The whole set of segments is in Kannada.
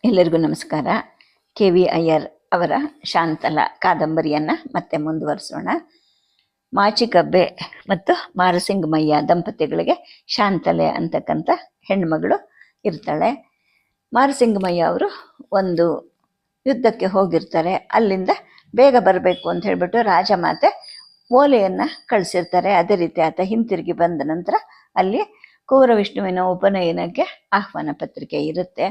ಎಲ್ಲರಿಗೂ ನಮಸ್ಕಾರ. ಕೆ.ವಿ. ಅಯ್ಯರ್ ಅವರ ಶಾಂತಲ ಕಾದಂಬರಿಯನ್ನು ಮತ್ತೆ ಮುಂದುವರಿಸೋಣ. ಮಾಚಿಕಬ್ಬೆ ಮತ್ತು ಮಾರಸಿಂಗಮಯ್ಯ ದಂಪತಿಗಳಿಗೆ ಶಾಂತಲೆ ಅಂತಕ್ಕಂಥ ಹೆಣ್ಮಗಳು ಇರ್ತಾಳೆ. ಮಾರಸಿಂಗಮಯ್ಯ ಅವರು ಒಂದು ಯುದ್ಧಕ್ಕೆ ಹೋಗಿರ್ತಾರೆ. ಅಲ್ಲಿಂದ ಬೇಗ ಬರಬೇಕು ಅಂತ ಹೇಳಿಬಿಟ್ಟು ರಾಜಮಾತೆ ಓಲೆಯನ್ನು ಕಳಿಸಿರ್ತಾರೆ. ಅದೇ ರೀತಿ ಆತ ಹಿಂತಿರುಗಿ ಬಂದ ನಂತರ ಅಲ್ಲಿ ಕುವರವಿಷ್ಣುವಿನ ಉಪನಯನಕ್ಕೆ ಆಹ್ವಾನ ಪತ್ರಿಕೆ ಇರುತ್ತೆ.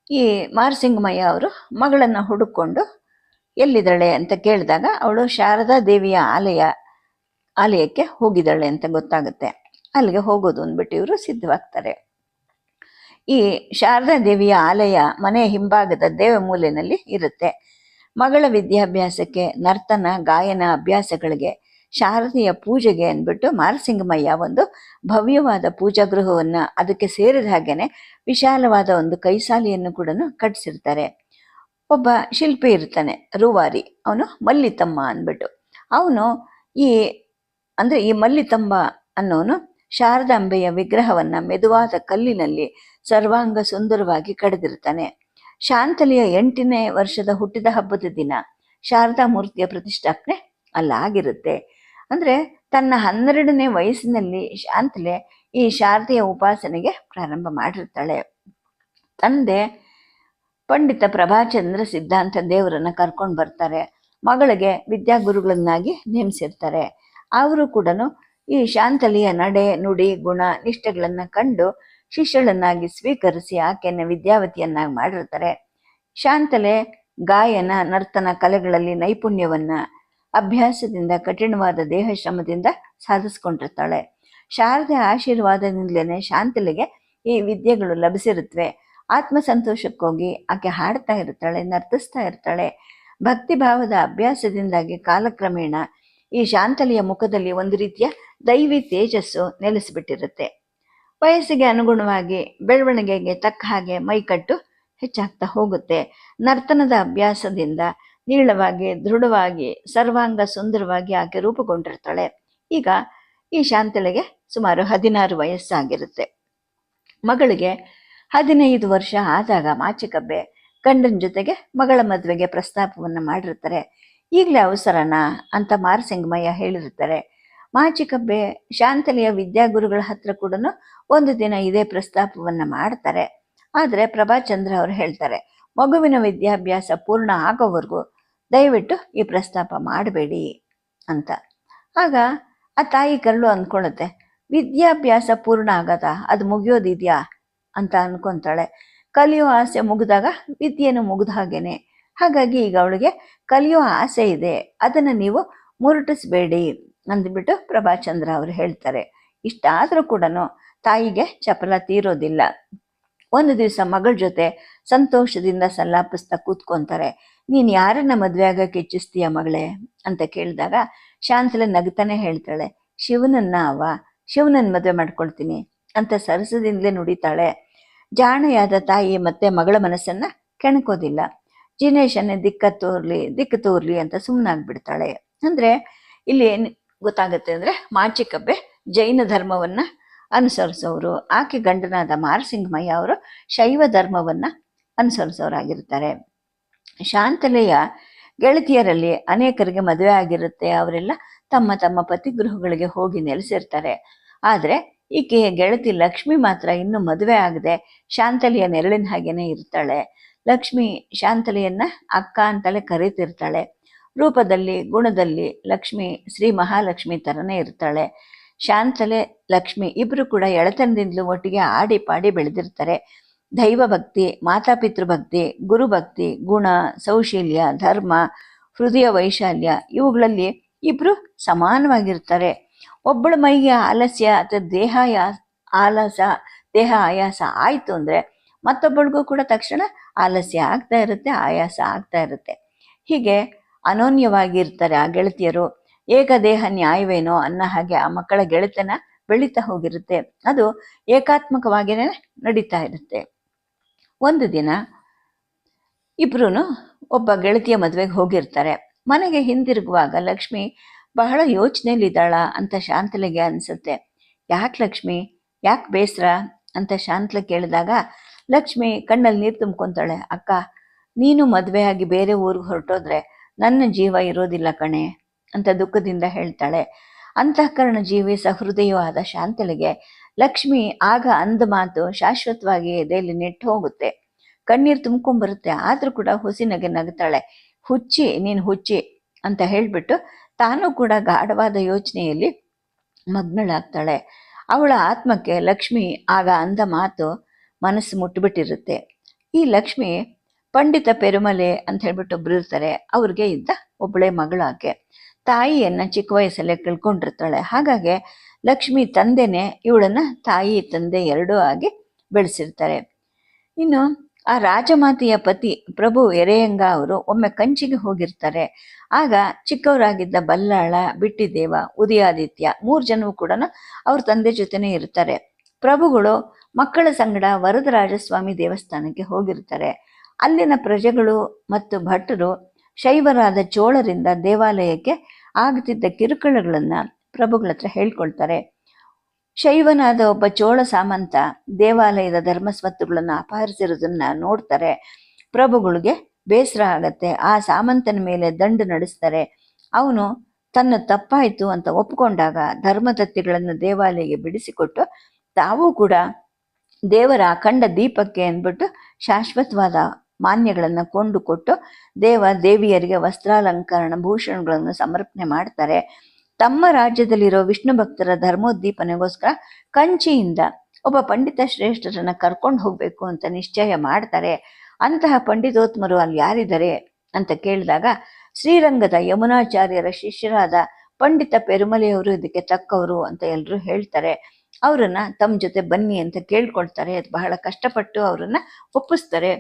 ಈ ಮಾರಸಿಂಗಮಯ್ಯ ಅವರು ಮಗಳನ್ನು ಹುಡುಕೊಂಡು ಎಲ್ಲಿದ್ದಾಳೆ ಅಂತ ಕೇಳಿದಾಗ ಅವಳು ಶಾರದಾ ದೇವಿಯ ಆಲಯಕ್ಕೆ ಹೋಗಿದ್ದಾಳೆ ಅಂತ ಗೊತ್ತಾಗುತ್ತೆ. ಅಲ್ಲಿಗೆ ಹೋಗೋದು ಅಂದ್ಬಿಟ್ಟು ಇವರು ಸಿದ್ಧವಾಗ್ತಾರೆ. ಈ ಶಾರದಾ ದೇವಿಯ ಆಲಯ ಮನೆಯ ಹಿಂಭಾಗದ ದೇವಮೂಲೆಯಲ್ಲಿ ಇರುತ್ತೆ. ಮಗಳ ವಿದ್ಯಾಭ್ಯಾಸಕ್ಕೆ, ನರ್ತನ ಗಾಯನ ಅಭ್ಯಾಸಗಳಿಗೆ, ಶಾರದೆಯ ಪೂಜೆಗೆ ಅಂದ್ಬಿಟ್ಟು ಮಾರಸಿಂಗಮಯ್ಯ ಒಂದು ಭವ್ಯವಾದ ಪೂಜಾ ಗೃಹವನ್ನು, ಅದಕ್ಕೆ ಸೇರಿದ ಹಾಗೇನೆ ವಿಶಾಲವಾದ ಒಂದು ಕೈಸಾಲಿಯನ್ನು ಕೂಡ ಕಟ್ಟಿಸಿರ್ತಾರೆ. ಒಬ್ಬ ಶಿಲ್ಪಿ ಇರ್ತಾನೆ, ರೂವಾರಿ, ಅವನು ಮಲ್ಲಿತಮ್ಮ ಅಂದ್ಬಿಟ್ಟು. ಅವನು ಈ ಮಲ್ಲಿತಮ್ಮ ಅನ್ನೋನು ಶಾರದಾಂಬೆಯ ವಿಗ್ರಹವನ್ನು ಮೆದುವಾದ ಕಲ್ಲಿನಲ್ಲಿ ಸರ್ವಾಂಗ ಸುಂದರವಾಗಿ ಕಡೆದಿರ್ತಾನೆ. ಶಾಂತಲೆಯ 8ನೇ ವರ್ಷದ ಹುಟ್ಟಿದ ಹಬ್ಬದ ದಿನ ಶಾರದಾ ಮೂರ್ತಿಯ ಪ್ರತಿಷ್ಠಾಪನೆ ಅಲ್ಲಾಗಿರುತ್ತೆ. ಅಂದರೆ ತನ್ನ 12ನೇ ವಯಸ್ಸಿನಲ್ಲಿ ಶಾಂತಲೆ ಈ ಶಾರದೆಯ ಉಪಾಸನೆಗೆ ಪ್ರಾರಂಭ ಮಾಡಿರ್ತಾಳೆ. ತಂದೆ ಪಂಡಿತ ಪ್ರಭಾಚಂದ್ರ ಸಿದ್ಧಾಂತ ದೇವರನ್ನ ಕರ್ಕೊಂಡು ಬರ್ತಾರೆ. ಮಗಳಿಗೆ ವಿದ್ಯಾಗುರುಗಳನ್ನಾಗಿ ನೇಮಿಸಿರ್ತಾರೆ. ಅವರು ಕೂಡ ಈ ಶಾಂತಲೆಯ ನಡೆ, ನುಡಿ, ಗುಣ, ನಿಷ್ಠೆಗಳನ್ನು ಕಂಡು ಶಿಷ್ಯಳನ್ನಾಗಿ ಸ್ವೀಕರಿಸಿ ಆಕೆಯನ್ನು ವಿದ್ಯಾವತಿಯನ್ನಾಗಿ ಮಾಡಿರ್ತಾರೆ. ಶಾಂತಲೆ ಗಾಯನ, ನರ್ತನ ಕಲೆಗಳಲ್ಲಿ ನೈಪುಣ್ಯವನ್ನು ಅಭ್ಯಾಸದಿಂದ, ಕಠಿಣವಾದ ದೇಹ ಶ್ರಮದಿಂದ ಸಾಧಿಸ್ಕೊಂಡಿರ್ತಾಳೆ. ಶಾರದೆ ಆಶೀರ್ವಾದದಿಂದಲೇ ಶಾಂತಲೆಗೆ ಈ ವಿದ್ಯೆಗಳು ಲಭಿಸಿರುತ್ತವೆ. ಆತ್ಮಸಂತೋಷಕ್ಕೋಗಿ ಆಕೆ ಹಾಡ್ತಾ ಇರ್ತಾಳೆ, ನರ್ತಿಸ್ತಾ ಇರ್ತಾಳೆ. ಭಕ್ತಿಭಾವದ ಅಭ್ಯಾಸದಿಂದಾಗಿ ಕಾಲಕ್ರಮೇಣ ಈ ಶಾಂತಲೆಯ ಮುಖದಲ್ಲಿ ಒಂದು ರೀತಿಯ ದೈವಿ ತೇಜಸ್ಸು ನೆಲೆಸಿಬಿಟ್ಟಿರುತ್ತೆ. ವಯಸ್ಸಿಗೆ ಅನುಗುಣವಾಗಿ ಬೆಳವಣಿಗೆಗೆ ತಕ್ಕ ಹಾಗೆ ಮೈಕಟ್ಟು ಹೆಚ್ಚಾಗ್ತಾ ಹೋಗುತ್ತೆ. ನರ್ತನದ ಅಭ್ಯಾಸದಿಂದ ನೀಳವಾಗಿ, ದೃಢವಾಗಿ, ಸರ್ವಾಂಗ ಸುಂದರವಾಗಿ ಆಕೆ ರೂಪುಗೊಂಡಿರ್ತಾಳೆ. ಈಗ ಈ ಶಾಂತಲೆಗೆ ಸುಮಾರು 16 ವಯಸ್ಸಾಗಿರುತ್ತೆ. ಮಗಳಿಗೆ 15 ವರ್ಷ ಆದಾಗ ಮಾಚಿಕಬ್ಬೆ ಗಂಡನ ಜೊತೆಗೆ ಮಗಳ ಮದುವೆಗೆ ಪ್ರಸ್ತಾಪವನ್ನು ಮಾಡಿರ್ತಾರೆ. ಈಗಲೇ ಅವಸರನಾ ಅಂತ ಮಾರಸಿಂಗಮಯ್ಯ ಹೇಳಿರ್ತಾರೆ. ಮಾಚಿಕಬ್ಬೆ ಶಾಂತಲೆಯ ವಿದ್ಯಾಗುರುಗಳ ಹತ್ರ ಕೂಡ ಒಂದು ದಿನ ಇದೇ ಪ್ರಸ್ತಾಪವನ್ನು ಮಾಡ್ತಾರೆ. ಆದರೆ ಪ್ರಭಾಚಂದ್ರ ಅವರು ಹೇಳ್ತಾರೆ, ಮಗುವಿನ ವಿದ್ಯಾಭ್ಯಾಸ ಪೂರ್ಣ ಆಗೋವರೆಗೂ ದಯವಿಟ್ಟು ಈ ಪ್ರಸ್ತಾಪ ಮಾಡಬೇಡಿ ಅಂತ. ಆಗ ಆ ತಾಯಿ ಕರಳು ಅಂದ್ಕೊಳ್ಳುತ್ತೆ, ವಿದ್ಯಾಭ್ಯಾಸ ಪೂರ್ಣ ಆಗದ, ಅದು ಮುಗಿಯೋದಿದೆಯಾ ಅಂತ ಅನ್ಕೊತಾಳೆ. ಕಲಿಯೋ ಆಸೆ ಮುಗಿದಾಗ ವಿದ್ಯೆನೂ ಮುಗಿದ ಹಾಗೇನೆ. ಹಾಗಾಗಿ ಈಗ ಅವಳಿಗೆ ಕಲಿಯೋ ಆಸೆ ಇದೆ, ಅದನ್ನು ನೀವು ಮುರುಟಿಸ್ಬೇಡಿ ಅಂದ್ಬಿಟ್ಟು ಪ್ರಭಾಚಂದ್ರ ಅವರು ಹೇಳ್ತಾರೆ. ಇಷ್ಟಾದರೂ ಕೂಡ ತಾಯಿಗೆ ಚಪಲ ತೀರೋದಿಲ್ಲ. ಒಂದು ದಿವಸ ಮಗಳ ಜೊತೆ ಸಂತೋಷದಿಂದ ಸಲ್ಲಾಪಿಸ್ತಾ ಕೂತ್ಕೊಂತಾರೆ. ನೀನು ಯಾರನ್ನ ಮದುವೆ ಆಗಕ್ಕೆ ಇಚ್ಛಿಸ್ತೀಯ ಮಗಳೇ ಅಂತ ಕೇಳಿದಾಗ ಶಾಂತಲೆ ನಗ್ತಾನೆ ಹೇಳ್ತಾಳೆ, ಶಿವನನ್ನ ಮದುವೆ ಮಾಡ್ಕೊಳ್ತೀನಿ ಅಂತ ಸರಸದಿಂದಲೇ ನುಡಿತಾಳೆ. ಜಾಣೆಯಾದ ತಾಯಿ ಮತ್ತೆ ಮಗಳ ಮನಸ್ಸನ್ನ ಕೆಣಕೋದಿಲ್ಲ. ಜಿನೇಶನ್ನೇ ದಿಕ್ಕು ತೋರ್ಲಿ ಅಂತ ಸುಮ್ಮನಾಗ್ಬಿಡ್ತಾಳೆ. ಅಂದ್ರೆ ಇಲ್ಲಿ ಏನು ಗೊತ್ತಾಗುತ್ತೆ ಅಂದ್ರೆ, ಮಾಚಿಕಬ್ಬೆ ಜೈನ ಧರ್ಮವನ್ನ ಅನುಸರಿಸೋರು, ಆಕೆ ಗಂಡನಾದ ಮಾರಸಿಂಗಮಯ್ಯ ಅವರು ಶೈವ ಧರ್ಮವನ್ನ ಅನುಸರಿಸೋರಾಗಿರ್ತಾರೆ. ಶಾಂತಲೆಯ ಗೆಳತಿಯರಲ್ಲಿ ಅನೇಕರಿಗೆ ಮದುವೆ ಆಗಿರುತ್ತೆ. ಅವರೆಲ್ಲ ತಮ್ಮ ತಮ್ಮ ಪತಿಗೃಹಗಳಿಗೆ ಹೋಗಿ ನೆಲೆಸಿರ್ತಾರೆ. ಆದರೆ ಈಕೆಯ ಗೆಳತಿ ಲಕ್ಷ್ಮಿ ಮಾತ್ರ ಇನ್ನೂ ಮದುವೆ ಆಗದೆ ಶಾಂತಲೆಯ ನೆರಳಿನ ಹಾಗೇನೆ ಇರ್ತಾಳೆ. ಲಕ್ಷ್ಮಿ ಶಾಂತಲೆಯನ್ನ ಅಕ್ಕ ಅಂತಲೇ ಕರೀತಿರ್ತಾಳೆ. ರೂಪದಲ್ಲಿ, ಗುಣದಲ್ಲಿ ಲಕ್ಷ್ಮಿ ಶ್ರೀ ಮಹಾಲಕ್ಷ್ಮಿ ಥರನೇ ಇರ್ತಾಳೆ. ಶಾಂತಲೆ, ಲಕ್ಷ್ಮಿ ಇಬ್ಬರು ಕೂಡ ಎಳೆತನದಿಂದಲೂ ಒಟ್ಟಿಗೆ ಆಡಿ ಪಾಡಿ ಬೆಳೆದಿರ್ತಾರೆ. ದೈವ ಭಕ್ತಿ, ಮಾತಾಪಿತೃಭಕ್ತಿ, ಗುರುಭಕ್ತಿ, ಗುಣ, ಸೌಶೀಲ್ಯ, ಧರ್ಮ, ಹೃದಯ ವೈಶಾಲ್ಯ ಇವುಗಳಲ್ಲಿ ಇಬ್ಬರು ಸಮಾನವಾಗಿರ್ತಾರೆ. ಒಬ್ಬಳ ಮೈಗೆ ಆಲಸ್ಯ ಅಥವಾ ದೇಹ ಆಯಾಸ ಆಯಿತು ಅಂದರೆ ಮತ್ತೊಬ್ಬಳಿಗೂ ಕೂಡ ತಕ್ಷಣ ಆಲಸ್ಯ ಆಗ್ತಾ ಇರುತ್ತೆ, ಆಯಾಸ ಆಗ್ತಾ ಇರುತ್ತೆ. ಹೀಗೆ ಅನೋನ್ಯವಾಗಿರ್ತಾರೆ ಆ ಗೆಳತಿಯರು. ಏಕದೇಹ ನ್ಯಾಯವೇನೋ ಅನ್ನೋ ಹಾಗೆ ಆ ಮಕ್ಕಳ ಗೆಳೆತನ ಬೆಳೀತಾ ಹೋಗಿರುತ್ತೆ. ಅದು ಏಕಾತ್ಮಕವಾಗಿಯೇ ನಡೀತಾ ಇರುತ್ತೆ. ಒಂದು ದಿನ ಇಬ್ರು ಒಬ್ಬ ಗೆಳತಿಯ ಮದುವೆಗೆ ಹೋಗಿರ್ತಾರೆ. ಮನೆಗೆ ಹಿಂದಿರುಗುವಾಗ ಲಕ್ಷ್ಮಿ ಬಹಳ ಯೋಚನೆಯಲ್ಲಿದ್ದಾಳ ಅಂತ ಶಾಂತಲೆಗೆ ಅನಿಸುತ್ತೆ. ಯಾಕೆ ಲಕ್ಷ್ಮಿ, ಯಾಕೆ ಬೇಸರ ಅಂತ ಶಾಂತಲೆ ಕೇಳಿದಾಗ ಲಕ್ಷ್ಮಿ ಕಣ್ಣಲ್ಲಿ ನೀರು ತುಂಬ್ಕೊಂತಾಳೆ. ಅಕ್ಕ, ನೀನು ಮದುವೆ ಆಗಿ ಬೇರೆ ಊರಿಗೆ ಹೊರಟೋದ್ರೆ ನನ್ನ ಜೀವ ಇರೋದಿಲ್ಲ ಕಣೆ ಅಂತ ದುಃಖದಿಂದ ಹೇಳ್ತಾಳೆ. ಅಂತಃಕರಣ ಜೀವಿ ಸಹೃದಯೂ ಆದ ಶಾಂತಳಿಗೆ ಲಕ್ಷ್ಮಿ ಆಗ ಅಂದ ಮಾತು ಶಾಶ್ವತವಾಗಿ ಎದೆಯಲ್ಲಿ ನೆಟ್ಟು ಹೋಗುತ್ತೆ. ಕಣ್ಣೀರು ತುಂಬ್ಕೊಂಡ್ಬರುತ್ತೆ. ಆದ್ರೂ ಕೂಡ ಹುಸಿನಗೆ ನಗ್ತಾಳೆ. ಹುಚ್ಚಿ, ನೀನು ಹುಚ್ಚಿ ಅಂತ ಹೇಳ್ಬಿಟ್ಟು ತಾನು ಕೂಡ ಗಾಢವಾದ ಯೋಚನೆಯಲ್ಲಿ ಮಗ್ನಳಾಗ್ತಾಳೆ. ಅವಳ ಆತ್ಮಕ್ಕೆ ಲಕ್ಷ್ಮಿ ಆಗ ಅಂದ ಮಾತು ಮನಸ್ಸು ಮುಟ್ಟಿಬಿಟ್ಟಿರುತ್ತೆ. ಈ ಲಕ್ಷ್ಮಿ ಪಂಡಿತ ಪೆರುಮಲೆ ಅಂತ ಹೇಳ್ಬಿಟ್ಟು ಒಬ್ರು ಇರ್ತಾರೆ. ಅವ್ರಿಗೆ ಇದ್ದ ಒಬ್ಬಳೆ ಮಗಳು ಆಕೆ. ತಾಯಿಯನ್ನ ಚಿಕ್ಕ ವಯಸ್ಸಲ್ಲೇ ಕಳ್ಕೊಂಡಿರ್ತಾಳೆ. ಹಾಗಾಗಿ ಲಕ್ಷ್ಮಿ ತಂದೆನೇ ಇವಳನ್ನ ತಾಯಿ ತಂದೆ ಎರಡೂ ಆಗಿ ಬೆಳೆಸಿರ್ತಾರೆ. ಇನ್ನು ಆ ರಾಜಮಾತೆಯ ಪತಿ ಪ್ರಭು ಎರೆಯಂಗ ಅವರು ಒಮ್ಮೆ ಕಂಚಿಗೆ ಹೋಗಿರ್ತಾರೆ. ಆಗ ಚಿಕ್ಕವರಾಗಿದ್ದ ಬಲ್ಲಾಳ, ಬಿಟ್ಟಿದೇವ, ಉದಯಾದಿತ್ಯ 3 ಜನವು ಕೂಡ ಅವ್ರ ತಂದೆ ಜೊತೆನೇ ಇರ್ತಾರೆ. ಪ್ರಭುಗಳು ಮಕ್ಕಳ ಸಂಗಡ ವರದರಾಜಸ್ವಾಮಿ ದೇವಸ್ಥಾನಕ್ಕೆ ಹೋಗಿರ್ತಾರೆ. ಅಲ್ಲಿನ ಪ್ರಜೆಗಳು ಮತ್ತು ಭಟ್ಟರು ಶೈವರಾದ ಚೋಳರಿಂದ ದೇವಾಲಯಕ್ಕೆ ಆಗುತ್ತಿದ್ದ ಕಿರುಕುಳಗಳನ್ನ ಪ್ರಭುಗಳ ಹತ್ರ ಹೇಳ್ಕೊಳ್ತಾರೆ. ಶೈವನಾದ ಒಬ್ಬ ಚೋಳ ಸಾಮಂತ ದೇವಾಲಯದ ಧರ್ಮಸ್ವತ್ತುಗಳನ್ನು ಅಪಹರಿಸಿರೋದನ್ನ ನೋಡ್ತಾರೆ. ಪ್ರಭುಗಳಿಗೆ ಬೇಸರ ಆಗತ್ತೆ. ಆ ಸಾಮಂತನ ಮೇಲೆ ದಂಡು ನಡೆಸ್ತಾರೆ. ಅವನು ತನ್ನ ತಪ್ಪಾಯಿತು ಅಂತ ಒಪ್ಪಿಕೊಂಡಾಗ ಧರ್ಮದತ್ತಿಗಳನ್ನು ದೇವಾಲಯಕ್ಕೆ ಬಿಡಿಸಿಕೊಟ್ಟು ತಾವೂ ಕೂಡ ದೇವರ ಅಖಂಡ ದೀಪಕ್ಕೆ ಅಂದ್ಬಿಟ್ಟು ಶಾಶ್ವತವಾದ ಮಾನ್ಯಗಳನ್ನು ಕೊಂಡುಕೊಟ್ಟು ದೇವಿಯರಿಗೆ ವಸ್ತ್ರಾಲಂಕರಣ ಭೂಷಣಗಳನ್ನು ಸಮರ್ಪಣೆ ಮಾಡ್ತಾರೆ. ತಮ್ಮ ರಾಜ್ಯದಲ್ಲಿರೋ ವಿಷ್ಣು ಭಕ್ತರ ಧರ್ಮೋದ್ದೀಪನೆಗೋಸ್ಕರ ಕಂಚಿಯಿಂದ ಒಬ್ಬ ಪಂಡಿತ ಶ್ರೇಷ್ಠರನ್ನ ಕರ್ಕೊಂಡು ಹೋಗ್ಬೇಕು ಅಂತ ನಿಶ್ಚಯ ಮಾಡ್ತಾರೆ. ಅಂತಹ ಪಂಡಿತೋತ್ತಮರು ಅಲ್ಲಿ ಯಾರಿದ್ದಾರೆ ಅಂತ ಕೇಳಿದಾಗ ಶ್ರೀರಂಗದ ಯಮುನಾಚಾರ್ಯರ ಶಿಷ್ಯರಾದ ಪಂಡಿತ ಪೆರುಮಲೆಯವರು ಇದಕ್ಕೆ ತಕ್ಕವರು ಅಂತ ಎಲ್ಲರೂ ಹೇಳ್ತಾರೆ. ಅವರನ್ನ ತಮ್ಮ ಜೊತೆ ಬನ್ನಿ ಅಂತ ಕೇಳ್ಕೊಳ್ತಾರೆ. ಬಹಳ ಕಷ್ಟಪಟ್ಟು ಅವರನ್ನ ಒಪ್ಪಿಸ್ತಾರೆ.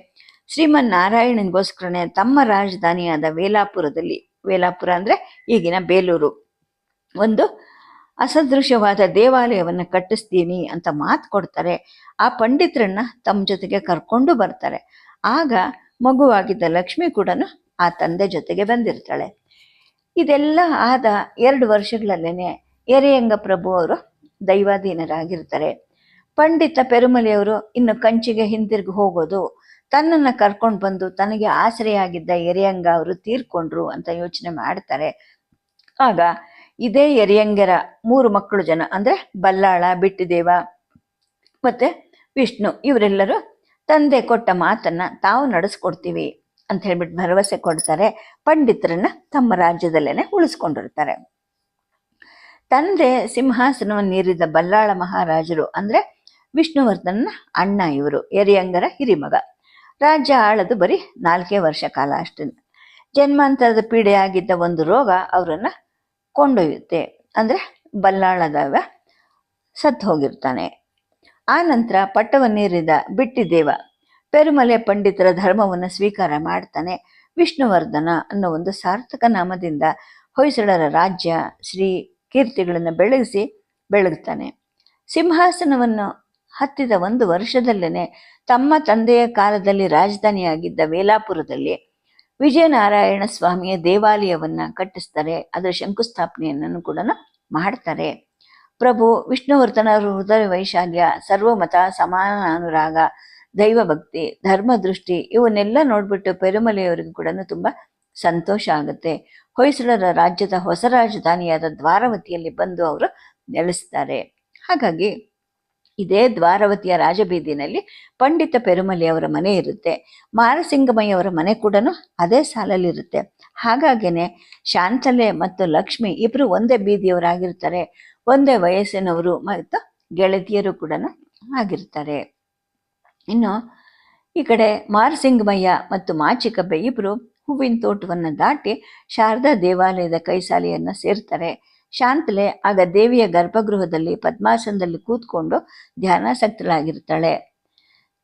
ಶ್ರೀಮನ್ ನಾರಾಯಣನಿಗೋಸ್ಕರನೇ ತಮ್ಮ ರಾಜಧಾನಿಯಾದ ವೇಲಾಪುರದಲ್ಲಿ, ವೇಲಾಪುರ ಅಂದ್ರೆ ಈಗಿನ ಬೇಲೂರು, ಒಂದು ಅಸದೃಶ್ಯವಾದ ದೇವಾಲಯವನ್ನು ಕಟ್ಟಿಸ್ತೀನಿ ಅಂತ ಮಾತು ಕೊಡ್ತಾರೆ. ಆ ಪಂಡಿತರನ್ನ ತಮ್ಮ ಜೊತೆಗೆ ಕರ್ಕೊಂಡು ಬರ್ತಾರೆ. ಆಗ ಮಗುವಾಗಿದ್ದ ಲಕ್ಷ್ಮಿ ಕೂಡ ಆ ತಂದೆ ಜೊತೆಗೆ ಬಂದಿರ್ತಾಳೆ. ಇದೆಲ್ಲ ಆದ 2 ವರ್ಷಗಳಲ್ಲೇನೆ ಎರೆಯಂಗ ಪ್ರಭು ಅವರು ದೈವಾಧೀನರಾಗಿರ್ತಾರೆ. ಪಂಡಿತ ಪೆರುಮಲೆಯವರು ಇನ್ನು ಕಂಚಿಗೆ ಹಿಂದಿರುಗಿ ಹೋಗೋದು, ತನ್ನನ್ನು ಕರ್ಕೊಂಡು ಬಂದು ತನಗೆ ಆಸರೆಯಾಗಿದ್ದ ಎರೆಯಂಗ ಅವರು ತೀರ್ಕೊಂಡ್ರು ಅಂತ ಯೋಚನೆ ಮಾಡ್ತಾರೆ. ಆಗ ಇದೇ ಎರೆಯಂಗರ 3 ಮಕ್ಕಳು ಜನ ಅಂದ್ರೆ ಬಲ್ಲಾಳ, ಬಿಟ್ಟಿದೇವ ಮತ್ತೆ ವಿಷ್ಣು ಇವರೆಲ್ಲರೂ ತಂದೆ ಕೊಟ್ಟ ಮಾತನ್ನ ತಾವು ನಡೆಸ್ಕೊಡ್ತೀವಿ ಅಂತ ಹೇಳ್ಬಿಟ್ಟು ಭರವಸೆ ಕೊಡ್ತಾರೆ. ಪಂಡಿತರನ್ನ ತಮ್ಮ ರಾಜ್ಯದಲ್ಲೇನೆ ಉಳಿಸ್ಕೊಂಡಿರ್ತಾರೆ. ತಂದೆ ಸಿಂಹಾಸನವನ್ನೇರಿದ ಬಲ್ಲಾಳ ಮಹಾರಾಜರು ಅಂದ್ರೆ ವಿಷ್ಣುವರ್ಧನ ಅಣ್ಣ ಇವರು, ಎರೆಯಂಗರ ಹಿರಿಮಗ. ರಾಜ್ಯ ಆಳದು ಬರೀ 4 ವರ್ಷ ಕಾಲ ಅಷ್ಟೇ. ಜನ್ಮಾಂತರದ ಪೀಡೆಯಾಗಿದ್ದ ಒಂದು ರೋಗ ಅವರನ್ನ ಕೊಂಡೊಯ್ಯುತ್ತೆ. ಅಂದ್ರೆ ಬಲ್ಲಾಳದವ ಸತ್ತು ಹೋಗಿರ್ತಾನೆ. ಆ ನಂತರ ಪಟ್ಟವನ್ನೇರಿದ ಬಿಟ್ಟಿದೇವ ಪೆರುಮಲೆ ಪಂಡಿತರ ಧರ್ಮವನ್ನು ಸ್ವೀಕಾರ ಮಾಡ್ತಾನೆ. ವಿಷ್ಣುವರ್ಧನ ಅನ್ನೋ ಒಂದು ಸಾರ್ಥಕ ನಾಮದಿಂದ ಹೊಯ್ಸಳರ ರಾಜ್ಯ ಶ್ರೀ ಕೀರ್ತಿಗಳನ್ನು ಬೆಳಗ್ತಾನೆ. ಸಿಂಹಾಸನವನ್ನು ಹತ್ತಿದ 1 ವರ್ಷದಲ್ಲೇನೆ ತಮ್ಮ ತಂದೆಯ ಕಾಲದಲ್ಲಿ ರಾಜಧಾನಿಯಾಗಿದ್ದ ವೇಲಾಪುರದಲ್ಲಿ ವಿಜಯನಾರಾಯಣ ಸ್ವಾಮಿಯ ದೇವಾಲಯವನ್ನ ಕಟ್ಟಿಸ್ತಾರೆ. ಅದರ ಶಂಕುಸ್ಥಾಪನೆಯನ್ನು ಕೂಡ ಮಾಡ್ತಾರೆ. ಪ್ರಭು ವಿಷ್ಣುವರ್ಧನರ ಹೃದಯ ವೈಶಾಲ್ಯ, ಸರ್ವಮತ ಸಮಾನ ಅನುರಾಗ, ದೈವ ಭಕ್ತಿ, ಧರ್ಮದೃಷ್ಟಿ ಇವನ್ನೆಲ್ಲ ನೋಡ್ಬಿಟ್ಟು ಪೆರುಮಲೆಯವರಿಗೂ ಕೂಡ ತುಂಬಾ ಸಂತೋಷ ಆಗುತ್ತೆ. ಹೊಯ್ಸಳರ ರಾಜ್ಯದ ಹೊಸ ರಾಜಧಾನಿಯಾದ ದ್ವಾರವತಿಯಲ್ಲಿ ಬಂದು ಅವರು ನೆಲೆಸ್ತಾರೆ. ಹಾಗಾಗಿ ಇದೇ ದ್ವಾರವತಿಯ ರಾಜಬೀದಿನಲ್ಲಿ ಪಂಡಿತ ಪೆರುಮಲೆಯವರ ಮನೆ ಇರುತ್ತೆ. ಮಾರಸಿಂಗಮಯ್ಯವರ ಮನೆ ಕೂಡ ಅದೇ ಸಾಲಲ್ಲಿರುತ್ತೆ. ಹಾಗಾಗೇನೆ ಶಾಂತಲೆ ಮತ್ತು ಲಕ್ಷ್ಮಿ ಇಬ್ರು ಒಂದೇ ಬೀದಿಯವರಾಗಿರ್ತಾರೆ. ಒಂದೇ ವಯಸ್ಸಿನವರು ಮತ್ತು ಗೆಳತಿಯರು ಕೂಡ ಆಗಿರ್ತಾರೆ. ಇನ್ನು ಈ ಕಡೆ ಮಾರಸಿಂಗಮಯ್ಯ ಮತ್ತು ಮಾಚಿಕಬ್ಬೆ ಇಬ್ರು ಹೂವಿನ ತೋಟವನ್ನು ದಾಟಿ ಶಾರದಾ ದೇವಾಲಯದ ಕೈಸಾಲೆಯನ್ನ ಸೇರ್ತಾರೆ. ಶಾಂತಲೆ ಆಗ ದೇವಿಯ ಗರ್ಭಗೃಹದಲ್ಲಿ ಪದ್ಮಾಸನದಲ್ಲಿ ಕೂತ್ಕೊಂಡು ಧ್ಯಾನಾಸಕ್ತಳಾಗಿರ್ತಾಳೆ.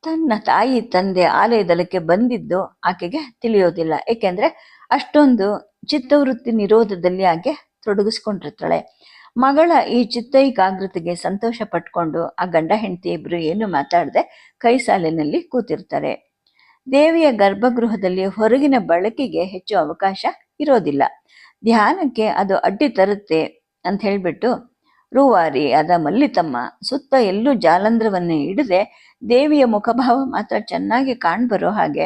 ತನ್ನ ತಾಯಿ ತಂದೆ ಆಲಯದಲ್ಲಕ್ಕೆ ಬಂದಿದ್ದು ಆಕೆಗೆ ತಿಳಿಯೋದಿಲ್ಲ. ಏಕೆಂದ್ರೆ ಅಷ್ಟೊಂದು ಚಿತ್ತವೃತ್ತಿ ನಿರೋಧದಲ್ಲಿ ಆಕೆ ತೊಡಗಿಸ್ಕೊಂಡಿರ್ತಾಳೆ. ಮಗಳ ಈ ಚಿತ್ತೈಕಾಗ್ರತೆಗೆ ಸಂತೋಷ ಪಟ್ಕೊಂಡು ಆ ಗಂಡ ಹೆಂಡತಿ ಇಬ್ರು ಏನು ಮಾತಾಡದೆ ಕೈಸಾಲಿನಲ್ಲಿ ಕೂತಿರ್ತಾರೆ. ದೇವಿಯ ಗರ್ಭಗೃಹದಲ್ಲಿ ಹೊರಗಿನ ಬಳಕೆಗೆ ಹೆಚ್ಚು ಅವಕಾಶ ಇರೋದಿಲ್ಲ. ಧ್ಯಾನಕ್ಕೆ ಅದು ಅಡ್ಡಿ ತರುತ್ತೆ ಅಂತ ಹೇಳ್ಬಿಟ್ಟು ರೂವಾರಿ ಆದ ಮಲ್ಲಿತಮ್ಮ ಸುತ್ತ ಎಲ್ಲೂ ಜಾಲಂಧ್ರವನ್ನೇ ಹಿಡದೆ ದೇವಿಯ ಮುಖಭಾವ ಮಾತ್ರ ಚೆನ್ನಾಗಿ ಕಾಣ್ಬರೋ ಹಾಗೆ,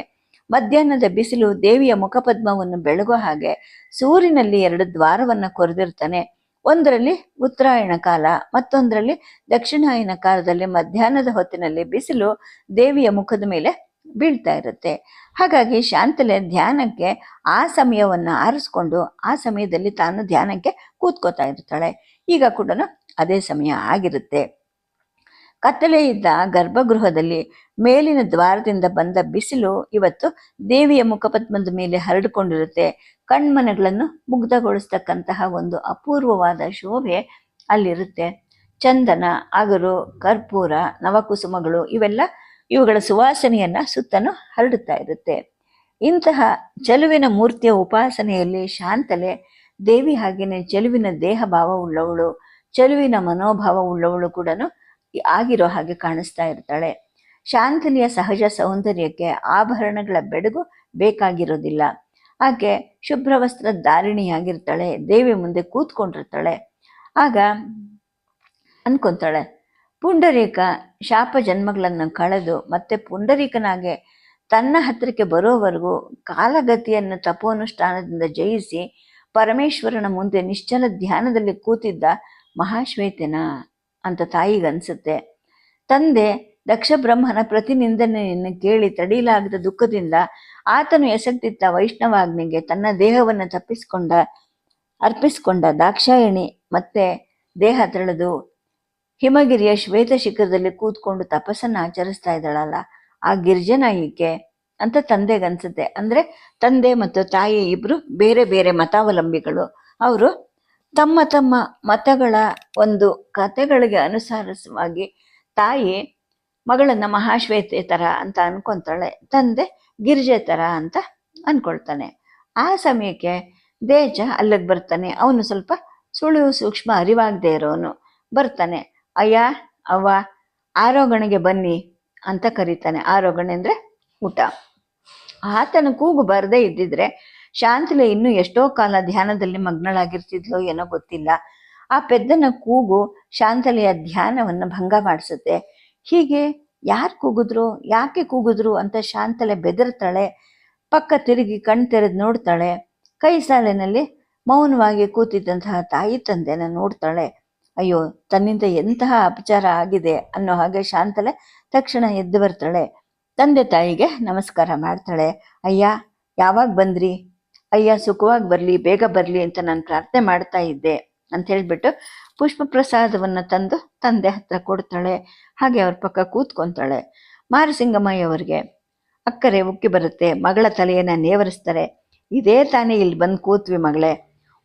ಮಧ್ಯಾಹ್ನದ ಬಿಸಿಲು ದೇವಿಯ ಮುಖಪದ್ಮವನ್ನು ಬೆಳಗೋ ಹಾಗೆ ಸೂರಿನಲ್ಲಿ 2 ದ್ವಾರವನ್ನ ಕೊರೆದಿರ್ತಾನೆ. ಒಂದರಲ್ಲಿ ಉತ್ತರಾಯಣ ಕಾಲ, ಮತ್ತೊಂದರಲ್ಲಿ ದಕ್ಷಿಣಾಯನ ಕಾಲದಲ್ಲಿ ಮಧ್ಯಾಹ್ನದ ಹೊತ್ತಿನಲ್ಲಿ ಬಿಸಿಲು ದೇವಿಯ ಮುಖದ ಮೇಲೆ ಬೀಳ್ತಾ ಇರುತ್ತೆ. ಹಾಗಾಗಿ ಶಾಂತಲೆ ಧ್ಯಾನಕ್ಕೆ ಆ ಸಮಯವನ್ನ ಆರಿಸ್ಕೊಂಡು ಆ ಸಮಯದಲ್ಲಿ ತಾನು ಧ್ಯಾನಕ್ಕೆ ಕೂತ್ಕೋತಾ ಇರ್ತಾಳೆ. ಈಗ ಕೂಡ ಅದೇ ಸಮಯ ಆಗಿರುತ್ತೆ. ಕತ್ತಲೆ ಇದ್ದ ಗರ್ಭಗೃಹದಲ್ಲಿ ಮೇಲಿನ ದ್ವಾರದಿಂದ ಬಂದ ಬಿಸಿಲು ಇವತ್ತು ದೇವಿಯ ಮುಖಪದ್ಮದ ಮೇಲೆ ಹರಡಿಕೊಂಡಿರುತ್ತೆ. ಕಣ್ಮನಗಳನ್ನು ಮುಗ್ಧಗೊಳಿಸ್ತಕ್ಕಂತಹ ಒಂದು ಅಪೂರ್ವವಾದ ಶೋಭೆ ಅಲ್ಲಿರುತ್ತೆ. ಚಂದನ, ಅಗರು, ಕರ್ಪೂರ, ನವಕುಸುಮಗಳು ಇವುಗಳ ಸುವಾಸನೆಯನ್ನ ಸುತ್ತಲೂ ಹರಡುತ್ತಾ ಇರುತ್ತೆ. ಇಂತಹ ಚೆಲುವಿನ ಮೂರ್ತಿಯ ಉಪಾಸನೆಯಲ್ಲಿ ಶಾಂತಲೆ ದೇವಿ ಹಾಗೇನೆ ಚೆಲುವಿನ ದೇಹ ಭಾವ ಉಳ್ಳವಳು, ಚೆಲುವಿನ ಮನೋಭಾವ ಉಳ್ಳವಳು ಕೂಡ ಆಗಿರೋ ಹಾಗೆ ಕಾಣಿಸ್ತಾ ಇರ್ತಾಳೆ. ಶಾಂತಲೆಯ ಸಹಜ ಸೌಂದರ್ಯಕ್ಕೆ ಆಭರಣಗಳ ಬೆಡಗು ಬೇಕಾಗಿರೋದಿಲ್ಲ. ಆಕೆ ಶುಭ್ರ ವಸ್ತ್ರ ಧಾರಿಣಿಯಾಗಿರ್ತಾಳೆ, ದೇವಿ ಮುಂದೆ ಕೂತ್ಕೊಂಡಿರ್ತಾಳೆ. ಆಗ ಅನ್ಕೊಂತಾಳೆ, ಪುಂಡರೀಕ ಶಾಪ ಜನ್ಮಗಳನ್ನು ಕಳೆದು ಮತ್ತೆ ಪುಂಡರೀಕನಾಗೆ ತನ್ನ ಹತ್ತಿರಕ್ಕೆ ಬರೋವರೆಗೂ ಕಾಲಗತಿಯನ್ನು ತಪೋನುಷ್ಠಾನದಿಂದ ಜಯಿಸಿ ಪರಮೇಶ್ವರನ ಮುಂದೆ ನಿಶ್ಚಲ ಧ್ಯಾನದಲ್ಲಿ ಕೂತಿದ್ದ ಮಹಾಶ್ವೇತನ ಅಂತ ತಾಯಿಗನ್ಸುತ್ತೆ. ತಂದೆ ದಕ್ಷ ಬ್ರಹ್ಮನ ಪ್ರತಿನಿಂದನೆಯನ್ನು ಕೇಳಿ ತಡೀಲಾಗದ ದುಃಖದಿಂದ ಆತನು ಎಸಗ್ತಿದ್ದ ವೈಷ್ಣವಾಗ್ನಿಗೆ ತನ್ನ ದೇಹವನ್ನು ಅರ್ಪಿಸ್ಕೊಂಡ ದಾಕ್ಷಾಯಣಿ ಮತ್ತೆ ದೇಹ ತೆಳೆದು ಹಿಮಗಿರಿಯ ಶ್ವೇತ ಶಿಖರದಲ್ಲಿ ಕೂತ್ಕೊಂಡು ತಪಸ್ಸನ್ನು ಆಚರಿಸ್ತಾ ಇದ್ದಾಳಲ್ಲ, ಆ ಗಿರ್ಜನ ಈಕೆ ಅಂತ ತಂದೆಗನ್ಸುತ್ತೆ. ಅಂದ್ರೆ ತಂದೆ ಮತ್ತು ತಾಯಿ ಇಬ್ರು ಬೇರೆ ಬೇರೆ ಮತಾವಲಂಬಿಗಳು. ಅವರು ತಮ್ಮ ತಮ್ಮ ಮತಗಳ ಒಂದು ಕಥೆಗಳಿಗೆ ಅನುಸಾರವಾಗಿ ತಾಯಿ ಮಗಳನ್ನ ಮಹಾಶ್ವೇತೆ ತರ ಅಂತ ಅನ್ಕೊಂತಾಳೆ, ತಂದೆ ಗಿರಿಜೆ ತರ ಅಂತ ಅನ್ಕೊಳ್ತಾನೆ. ಆ ಸಮಯಕ್ಕೆ ದೇಜ ಅಲ್ಲಿಗೆ ಬರ್ತಾನೆ. ಅವನು ಸ್ವಲ್ಪ ಸುಳಿವು ಸೂಕ್ಷ್ಮ ಅರಿವಾಗದೆ ಇರೋನು ಬರ್ತಾನೆ. ಅಯ್ಯ ಅವ್ವ ಆರೋಗಣೆಗೆ ಬನ್ನಿ ಅಂತ ಕರೀತಾನೆ. ಆರೋಗಣೆ ಅಂದ್ರೆ ಊಟ. ಆತನ ಕೂಗು ಬರದೇ ಇದ್ದಿದ್ರೆ ಶಾಂತಲೆ ಇನ್ನೂ ಎಷ್ಟೋ ಕಾಲ ಧ್ಯಾನದಲ್ಲಿ ಮಗ್ನಳಾಗಿರ್ತಿದ್ಲೋ ಏನೋ ಗೊತ್ತಿಲ್ಲ. ಆ ಪೆದ್ದನ ಕೂಗು ಶಾಂತಲೆಯ ಧ್ಯಾನವನ್ನು ಭಂಗ ಮಾಡಿಸುತ್ತೆ. ಹೀಗೆ ಯಾರು ಕೂಗಿದ್ರು, ಯಾಕೆ ಕೂಗಿದ್ರು ಅಂತ ಶಾಂತಲೆ ಬೆದರ್ತಾಳೆ. ಪಕ್ಕ ತಿರುಗಿ ಕಣ್ ತೆರೆದು ನೋಡ್ತಾಳೆ. ಕೈ ಸಾಲಿನಲ್ಲಿ ಮೌನವಾಗಿ ಕೂತಿದ್ದಂತಹ ತಾಯಿ ತಂದೆನ ನೋಡ್ತಾಳೆ. ಅಯ್ಯೋ, ತನ್ನಿಂದ ಎಂತಹ ಅಪಚಾರ ಆಗಿದೆ ಅನ್ನೋ ಹಾಗೆ ಶಾಂತಲೆ ತಕ್ಷಣ ಎದ್ದು ಬರ್ತಾಳೆ. ತಂದೆ ತಾಯಿಗೆ ನಮಸ್ಕಾರ ಮಾಡ್ತಾಳೆ. ಅಯ್ಯ ಯಾವಾಗ ಬಂದ್ರಿ? ಅಯ್ಯ ಸುಖವಾಗಿ ಬರಲಿ, ಬೇಗ ಬರಲಿ ಅಂತ ನಾನು ಪ್ರಾರ್ಥನೆ ಮಾಡ್ತಾ ಇದ್ದೆ ಅಂತ ಹೇಳ್ಬಿಟ್ಟು ಪುಷ್ಪ ಪ್ರಸಾದವನ್ನು ತಂದು ತಂದೆ ಹತ್ರ ಕೊಡ್ತಾಳೆ. ಹಾಗೆ ಅವ್ರ ಪಕ್ಕ ಕೂತ್ಕೊಂತಾಳೆ. ಮಾರಸಿಂಗಮ್ಮಯ್ಯವರಿಗೆ ಅಕ್ಕರೆ ಉಕ್ಕಿ ಬರುತ್ತೆ. ಮಗಳ ತಲೆಯನ್ನ ನೇವರಿಸ್ತಾರೆ. ಇದೇ ತಾನೇ ಇಲ್ಲಿ ಬಂದು ಕೂತ್ವಿ ಮಗಳೇ,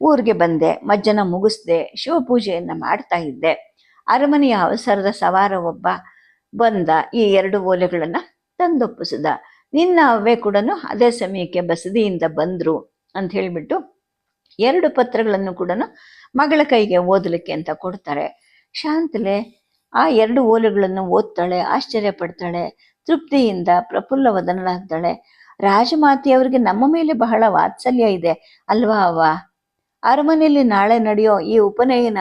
ಊರಿಗೆ ಬಂದೆ, ಮಜ್ಜನ ಮುಗಿಸ್ದೆ, ಶಿವಪೂಜೆಯನ್ನ ಮಾಡ್ತಾ ಇದ್ದೆ. ಅರಮನೆಯ ಅವಸರದ ಸವಾರ ಒಬ್ಬ ಬಂದ ಈ 2 ಓಲೆಗಳನ್ನ ತಂದೊಪ್ಪಿಸಿದ. ನಿನ್ನ ಅವ್ವೆ ಕೂಡ ಅದೇ ಸಮಯಕ್ಕೆ ಬಸದಿಯಿಂದ ಬಂದ್ರು ಅಂತ ಹೇಳ್ಬಿಟ್ಟು 2 ಪತ್ರಗಳನ್ನು ಕೂಡ ಮಗಳ ಕೈಗೆ ಓದಲಿಕ್ಕೆ ಅಂತ ಕೊಡ್ತಾರೆ. ಶಾಂತಲೆ ಆ 2 ಓಲೆಗಳನ್ನು ಓದ್ತಾಳೆ, ಆಶ್ಚರ್ಯ ಪಡ್ತಾಳೆ, ತೃಪ್ತಿಯಿಂದ ಪ್ರಫುಲ್ಲ ವದನಳಾಗ್ತಾಳೆ. ರಾಜಮಾತೆಯವರಿಗೆ ನಮ್ಮ ಮೇಲೆ ಬಹಳ ವಾತ್ಸಲ್ಯ ಇದೆ ಅಲ್ವಾ ಅವ್ವ? ಅರಮನೆಯಲ್ಲಿ ನಾಳೆ ನಡೆಯೋ ಈ ಉಪನಯನ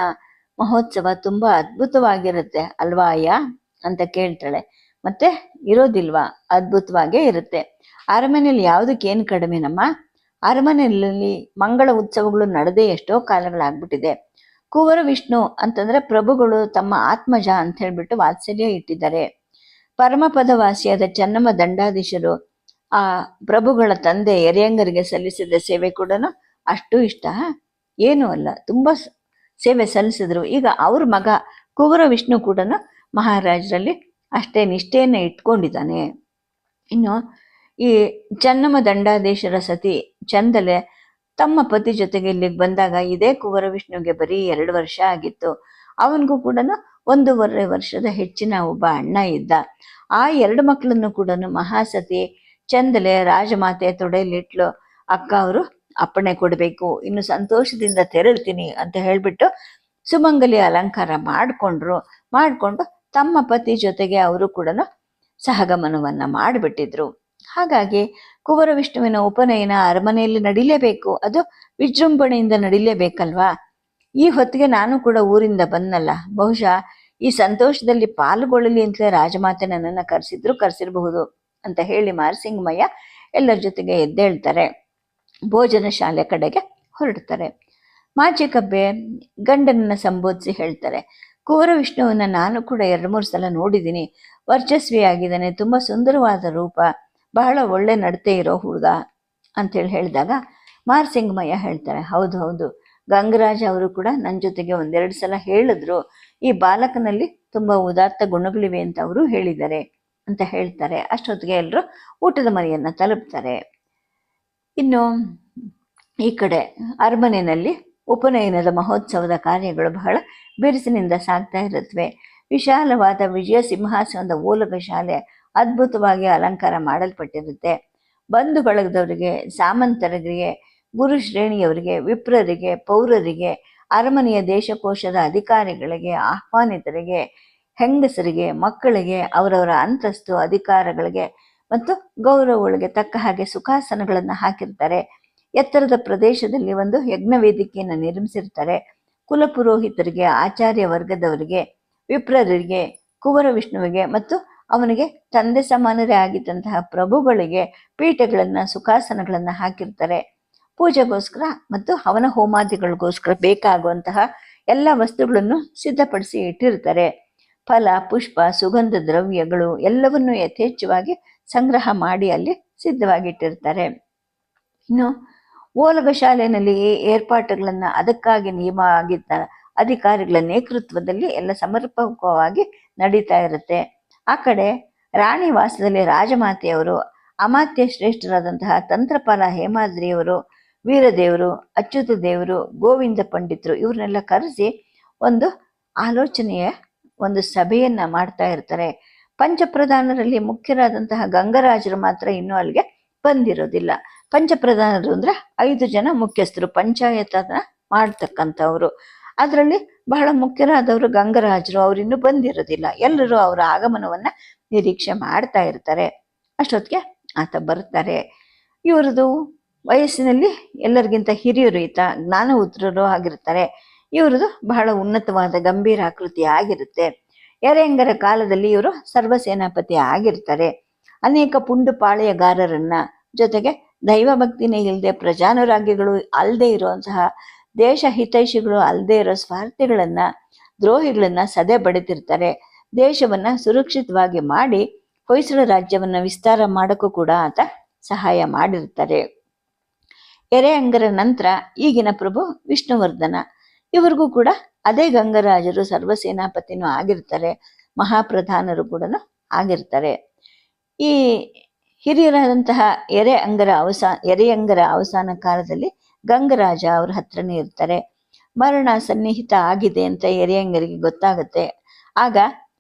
ಮಹೋತ್ಸವ ತುಂಬಾ ಅದ್ಭುತವಾಗಿರುತ್ತೆ ಅಲ್ವಾ ಅಯ್ಯ ಅಂತ ಕೇಳ್ತಾಳೆ. ಮತ್ತೆ ಇರೋದಿಲ್ವಾ? ಅದ್ಭುತವಾಗೇ ಇರುತ್ತೆ. ಅರಮನೆಯಲ್ಲಿ ಯಾವುದಕ್ಕೇನು ಕಡಿಮೆ ನಮ್ಮ? ಅರಮನೆಯಲ್ಲಿ ಮಂಗಳ ಉತ್ಸವಗಳು ನಡೆದೇ ಎಷ್ಟೋ ಕಾಲಗಳಾಗ್ಬಿಟ್ಟಿದೆ. ಕುವರ ವಿಷ್ಣು ಅಂತಂದ್ರೆ ಪ್ರಭುಗಳು ತಮ್ಮ ಆತ್ಮಜ ಅಂತ ಹೇಳ್ಬಿಟ್ಟು ವಾತ್ಸಲ್ಯ ಇಟ್ಟಿದ್ದಾರೆ. ಪರಮಪದವಾಸಿಯಾದ ಚೆನ್ನಮ್ಮ ದಂಡಾಧೀಶರು ಆ ಪ್ರಭುಗಳ ತಂದೆ ಎರೆಯಂಗರಿಗೆ ಸಲ್ಲಿಸಿದ ಸೇವೆ ಕೂಡ ಅಷ್ಟು ಇಷ್ಟ ಏನೂ ಅಲ್ಲ, ತುಂಬಾ ಸೇವೆ ಸಲ್ಲಿಸಿದ್ರು. ಈಗ ಅವ್ರ ಮಗ ಕುವರ ವಿಷ್ಣು ಕೂಡ ಮಹಾರಾಜರಲ್ಲಿ ಅಷ್ಟೇ ನಿಷ್ಠೆಯನ್ನು ಇಟ್ಕೊಂಡಿದ್ದಾನೆ. ಇನ್ನು ಈ ಚೆನ್ನಮ್ಮ ದಂಡಾಧೀಶರ ಸತಿ ಚಂದಲೆ ತಮ್ಮ ಪತಿ ಜೊತೆಗೆ ಇಲ್ಲಿಗೆ ಬಂದಾಗ ಇದೇ ಕುವರ ವಿಷ್ಣುಗೆ ಬರೀ 2 ವರ್ಷ ಆಗಿತ್ತು. ಅವನಿಗೂ ಕೂಡ 1.5 ವರ್ಷದ ಹೆಚ್ಚಿನ ಒಬ್ಬ ಅಣ್ಣ ಇದ್ದ. ಆ 2 ಮಕ್ಕಳನ್ನು ಕೂಡ ಮಹಾಸತಿ ಚಂದಲೆ ರಾಜಮಾತೆ ತೊಡೆಯಲ್ಲಿಟ್ಲು. ಅಕ್ಕ ಅವರು ಅಪ್ಪಣೆ ಕೊಡಬೇಕು, ಇನ್ನು ಸಂತೋಷದಿಂದ ತೆರಳ್ತೀನಿ ಅಂತ ಹೇಳ್ಬಿಟ್ಟು ಸುಮಂಗಲಿ ಅಲಂಕಾರ ಮಾಡಿಕೊಂಡು ತಮ್ಮ ಪತಿ ಜೊತೆಗೆ ಅವರು ಕೂಡ ಸಹಗಮನವನ್ನ ಮಾಡಿಬಿಟ್ಟಿದ್ರು. ಹಾಗಾಗಿ ಕುವರ ವಿಷ್ಣುವಿನ ಉಪನಯನ ಅರಮನೆಯಲ್ಲಿ ನಡಿಲೇಬೇಕು, ಅದು ವಿಜೃಂಭಣೆಯಿಂದ ನಡಿಲೇಬೇಕಲ್ವಾ. ಈ ಹೊತ್ತಿಗೆ ನಾನು ಕೂಡ ಊರಿಂದ ಬಂದಲ್ಲ, ಬಹುಶಃ ಈ ಸಂತೋಷದಲ್ಲಿ ಪಾಲ್ಗೊಳ್ಳಲಿ ಅಂತಲೇ ರಾಜಮಾತೆ ನನ್ನನ್ನು ಕರೆಸಿರಬಹುದು ಅಂತ ಹೇಳಿ ಮಾರಸಿಂಗಮಯ್ಯ ಎಲ್ಲರ ಜೊತೆಗೆ ಎದ್ದೇಳ್ತಾರೆ. ಭೋಜನ ಶಾಲೆ ಕಡೆಗೆ ಹೊರಡ್ತಾರೆ. ಮಾಚಿಕಬ್ಬೆ ಗಂಡನನ್ನು ಸಂಬೋಧಿಸಿ ಹೇಳ್ತಾರೆ, ಕುವರ ವಿಷ್ಣುವನ್ನ ನಾನು ಕೂಡ 2-3 ಸಲ ನೋಡಿದ್ದೀನಿ. ವರ್ಚಸ್ವಿಯಾಗಿದ್ದಾನೆ, ತುಂಬ ಸುಂದರವಾದ ರೂಪ, ಬಹಳ ಒಳ್ಳೆ ನಡತೆ ಇರೋ ಹುಡುಗ ಅಂತೇಳಿ ಹೇಳಿದಾಗ ಮಾರಸಿಂಗಮಯ್ಯ ಹೇಳ್ತಾರೆ, ಹೌದು ಹೌದು, ಗಂಗರಾಜ ಅವರು ಕೂಡ ನನ್ನ ಜೊತೆಗೆ 1-2 ಸಲ ಹೇಳಿದ್ರು, ಈ ಬಾಲಕನಲ್ಲಿ ತುಂಬ ಉದಾತ್ತ ಗುಣಗಳಿವೆ ಅಂತ ಅವರು ಹೇಳಿದ್ದಾರೆ ಅಂತ ಹೇಳ್ತಾರೆ. ಅಷ್ಟೊತ್ತಿಗೆ ಎಲ್ಲರೂ ಊಟದ ಮನೆಯನ್ನು ತಲುಪ್ತಾರೆ. ಇನ್ನು ಈ ಕಡೆ ಅರಮನೆಯಲ್ಲಿ ಉಪನಯನದ ಮಹೋತ್ಸವದ ಕಾರ್ಯಗಳು ಬಹಳ ಬಿರುಸಿನಿಂದ ಸಾಗ್ತಾ ಇರುತ್ತವೆ. ವಿಶಾಲವಾದ ವಿಜಯ ಸಿಂಹಾಸನದ ಓಲಗ ಶಾಲೆ ಅದ್ಭುತವಾಗಿ ಅಲಂಕಾರ ಮಾಡಲ್ಪಟ್ಟಿರುತ್ತೆ. ಬಂಧು ಬಳಗದವರಿಗೆ, ಸಾಮಂತರಿಗೆ, ಗುರು ಶ್ರೇಣಿಯವರಿಗೆ, ವಿಪ್ರರಿಗೆ, ಪೌರರಿಗೆ, ಅರಮನೆಯ ದೇಶಕೋಶದ ಅಧಿಕಾರಿಗಳಿಗೆ, ಆಹ್ವಾನಿತರಿಗೆ, ಹೆಂಗಸರಿಗೆ, ಮಕ್ಕಳಿಗೆ ಅವರವರ ಅಂತಸ್ತು ಅಧಿಕಾರಗಳಿಗೆ ಮತ್ತು ಗೌರವಗಳಿಗೆ ತಕ್ಕ ಹಾಗೆ ಸುಖಾಸನಗಳನ್ನು ಹಾಕಿರ್ತಾರೆ. ಎತ್ತರದ ಪ್ರದೇಶದಲ್ಲಿ ಒಂದು ಯಜ್ಞ ವೇದಿಕೆಯನ್ನು ನಿರ್ಮಿಸಿರ್ತಾರೆ. ಕುಲಪುರೋಹಿತರಿಗೆ, ಆಚಾರ್ಯ ವರ್ಗದವರಿಗೆ, ವಿಪ್ರರಿಗೆ, ಕುವರ ವಿಷ್ಣುವಿಗೆ ಮತ್ತು ಅವನಿಗೆ ತಂದೆ ಸಮಾನರೇ ಆಗಿದ್ದಂತಹ ಪ್ರಭುಗಳಿಗೆ ಪೀಠಗಳನ್ನು, ಸುಖಾಸನಗಳನ್ನು ಹಾಕಿರ್ತಾರೆ. ಪೂಜೆಗೋಸ್ಕರ ಮತ್ತು ಹವನ ಹೋಮಾದಿಗಳಿಗೋಸ್ಕರ ಬೇಕಾಗುವಂತಹ ಎಲ್ಲ ವಸ್ತುಗಳನ್ನು ಸಿದ್ಧಪಡಿಸಿ ಇಟ್ಟಿರ್ತಾರೆ. ಫಲ, ಪುಷ್ಪ, ಸುಗಂಧ ದ್ರವ್ಯಗಳು ಎಲ್ಲವನ್ನೂ ಯಥೇಚ್ಛವಾಗಿ ಸಂಗ್ರಹ ಮಾಡಿ ಅಲ್ಲಿ ಸಿದ್ಧವಾಗಿಟ್ಟಿರ್ತಾರೆ. ಇನ್ನು ಓಲಗ ಶಾಲೆಯಲ್ಲಿ ಏರ್ಪಾಟುಗಳನ್ನು ಅದಕ್ಕಾಗಿ ನೇಮ ಆಗಿದ್ದ ಅಧಿಕಾರಿಗಳ ನೇತೃತ್ವದಲ್ಲಿ ಎಲ್ಲ ಸಮರ್ಪಕವಾಗಿ ನಡೀತಾ ಇರುತ್ತೆ. ಆ ಕಡೆ ರಾಣಿ ವಾಸದಲ್ಲಿ ರಾಜಮಾತೆಯವರು, ಅಮಾತ್ಯ ಶ್ರೇಷ್ಠರಾದಂತಹ ತಂತ್ರಪಾಲ ಹೇಮಾದ್ರಿಯವರು, ವೀರದೇವರು, ಅಚ್ಯುತ ದೇವರು, ಗೋವಿಂದ ಪಂಡಿತರು ಇವ್ರನ್ನೆಲ್ಲ ಕರೆಸಿ ಒಂದು ಆಲೋಚನೆಯ ಒಂದು ಸಭೆಯನ್ನ ಮಾಡ್ತಾ ಇರ್ತಾರೆ. ಪಂಚಪ್ರಧಾನರಲ್ಲಿ ಮುಖ್ಯರಾದಂತಹ ಗಂಗರಾಜರು ಮಾತ್ರ ಇನ್ನೂ ಅಲ್ಲಿಗೆ ಬಂದಿರೋದಿಲ್ಲ. ಪಂಚಪ್ರಧಾನರು ಅಂದ್ರೆ 5 ಜನ ಮುಖ್ಯಸ್ಥರು, ಪಂಚಾಯತನ ಮಾಡ್ತಕ್ಕಂಥವ್ರು. ಅದರಲ್ಲಿ ಬಹಳ ಮುಖ್ಯರಾದವರು ಗಂಗರಾಜರು, ಅವರಿನ್ನೂ ಬಂದಿರೋದಿಲ್ಲ. ಎಲ್ಲರೂ ಅವರ ಆಗಮನವನ್ನ ನಿರೀಕ್ಷೆ ಮಾಡ್ತಾ ಇರ್ತಾರೆ. ಅಷ್ಟೊತ್ತಿಗೆ ಆತ ಬರ್ತಾರೆ. ಇವ್ರದ್ದು ವಯಸ್ಸಿನಲ್ಲಿ ಎಲ್ಲರಿಗಿಂತ ಹಿರಿಯರು, ಈತ ಜ್ಞಾನ ಉತ್ತರರು ಆಗಿರ್ತಾರೆ. ಇವ್ರದ್ದು ಬಹಳ ಉನ್ನತವಾದ ಗಂಭೀರ ಆಕೃತಿ ಆಗಿರುತ್ತೆ. ಎರೆಯಂಗರ ಕಾಲದಲ್ಲಿ ಇವರು ಸರ್ವಸೇನಾಪತಿ ಆಗಿರ್ತಾರೆ. ಅನೇಕ ಪುಂಡು ಪಾಳೆಯಗಾರರನ್ನ, ಜೊತೆಗೆ ದೈವ ಭಕ್ತಿನೇ ಇಲ್ಲದೆ, ಪ್ರಜಾನುರಾಗಿಗಳು ಅಲ್ಲದೆ ಇರುವಂತಹ, ದೇಶ ಹಿತೈಷಿಗಳು ಅಲ್ಲದೆ ಇರೋ ಸ್ವಾರ್ಥಿಗಳನ್ನ, ದ್ರೋಹಿಗಳನ್ನ ಸದೆ ಬಡಿತಿರ್ತಾರೆ. ದೇಶವನ್ನ ಸುರಕ್ಷಿತವಾಗಿ ಮಾಡಿ ಹೊಯ್ಸಳ ರಾಜ್ಯವನ್ನ ವಿಸ್ತಾರ ಮಾಡೋಕ್ಕೂ ಕೂಡ ಆತ ಸಹಾಯ ಮಾಡಿರ್ತಾರೆ. ಎರೆಯಂಗರ ನಂತರ ಈಗಿನ ಪ್ರಭು ವಿಷ್ಣುವರ್ಧನ, ಇವ್ರಿಗೂ ಕೂಡ ಅದೇ ಗಂಗರಾಜರು ಸರ್ವಸೇನಾಪತಿನೂ ಆಗಿರ್ತಾರೆ, ಮಹಾಪ್ರಧಾನರು ಕೂಡ ಆಗಿರ್ತಾರೆ. ಈ ಹಿರಿಯರಾದಂತಹ ಎರೆಯಂಗರ ಅವಸಾನ ಕಾಲದಲ್ಲಿ ಗಂಗರಾಜ ಅವ್ರ ಹತ್ರನೇ ಇರ್ತಾರೆ. ಮರಣ ಸನ್ನಿಹಿತ ಆಗಿದೆ ಅಂತ ಎರೆಯಂಗರಿಗೆ ಗೊತ್ತಾಗುತ್ತೆ. ಆಗ